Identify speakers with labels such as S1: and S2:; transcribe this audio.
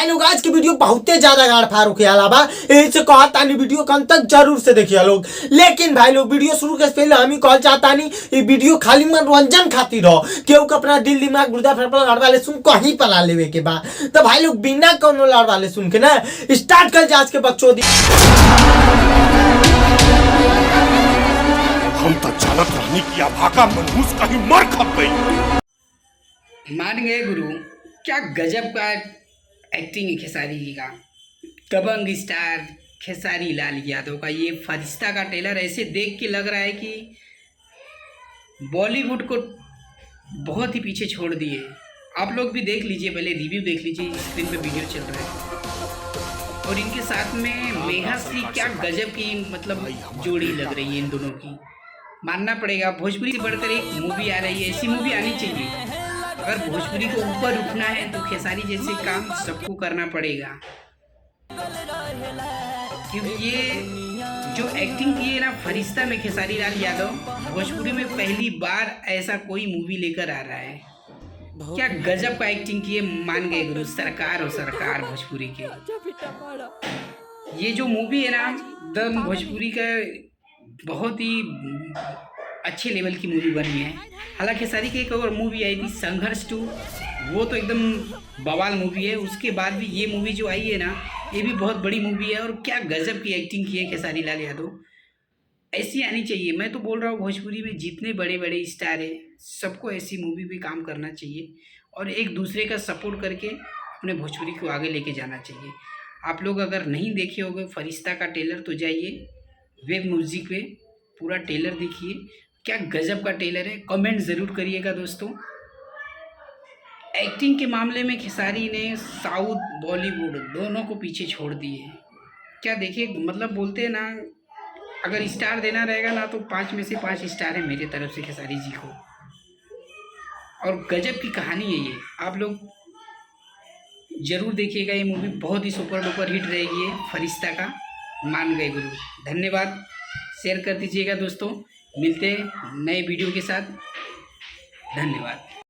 S1: भाई लोग आज की वीडियो बहुत ज्यादा गाड़ फारू के अलावा यही से कहता नहीं वीडियो को अंत तक जरूर से देखिए लोग। लेकिन भाई लोग वीडियो शुरू के पहले हम ही कह चाहता नहीं ये वीडियो खाली मनोरंजन खातिर हो, केहू के अपना दिल दिमाग गुर्दा फेफड़ा लड़ वाले सुन कहीं पला लेवे के बाद तो भाई लोग बिना कोनो लड़ वाले सुन के ना स्टार्ट कर आज के बकचोदी।
S2: हम तो चालत रहनी की अभागा मनहूस कहीं मर खप गई।
S3: मान गए गुरु, क्या गजब का एक्टिंग है खेसारी जी का। दबंग स्टार खेसारी लाल यादव का ये फरिश्ता का ट्रेलर ऐसे देख के लग रहा है कि बॉलीवुड को बहुत ही पीछे छोड़ दिए। आप लोग भी देख लीजिए, पहले रिव्यू देख लीजिए, स्क्रीन पे वीडियो चल रहा है। और इनके साथ में मेघा श्री, क्या गजब की मतलब जोड़ी लग रही है इन दोनों की, मानना पड़ेगा। भोजपुरी से बढ़कर एक मूवी आ रही है, ऐसी मूवी आनी चाहिए। अगर भोजपुरी को ऊपर उठना है तो खेसारी जैसे काम सबको करना पड़ेगा, क्योंकि ये जो एक्टिंग की है ना फरिश्ता में खेसारी लाल यादव, भोजपुरी में पहली बार ऐसा कोई मूवी लेकर आ रहा है। क्या गजब का एक्टिंग की है, मान गए गुरु। सरकार और सरकार भोजपुरी के ये जो मूवी है ना दम भोजपुरी का बहुत ही अच्छे लेवल की मूवी बनी है। हालांकि खेसारी की एक और मूवी आई थी संघर्ष 2, वो तो एकदम बवाल मूवी है। उसके बाद भी ये मूवी जो आई है ना, ये भी बहुत बड़ी मूवी है। और क्या गजब की एक्टिंग की है खेसारी लाल यादव, ऐसी आनी चाहिए। मैं तो बोल रहा हूँ भोजपुरी में जितने बड़े बड़े स्टार हैं सबको ऐसी मूवी पे काम करना चाहिए और एक दूसरे का सपोर्ट करके अपने भोजपुरी को आगे लेके जाना चाहिए। आप लोग अगर नहीं देखे होंगे फरिश्ता का ट्रेलर तो जाइए वेब म्यूजिक पे पूरा ट्रेलर देखिए, क्या गजब का ट्रेलर है। कमेंट ज़रूर करिएगा दोस्तों। एक्टिंग के मामले में खेसारी ने साउथ बॉलीवुड दोनों को पीछे छोड़ दिए। क्या देखिए, मतलब बोलते हैं ना, अगर स्टार देना रहेगा ना तो 5 में से 5 स्टार है मेरे तरफ से खेसारी जी को। और गजब की कहानी है ये, आप लोग जरूर देखिएगा। ये मूवी बहुत ही सुपर डुपर हिट रहेगी फरिश्ता का, मान गए गुरु। धन्यवाद, शेयर कर दीजिएगा दोस्तों। मिलते हैं नए वीडियो के साथ, धन्यवाद।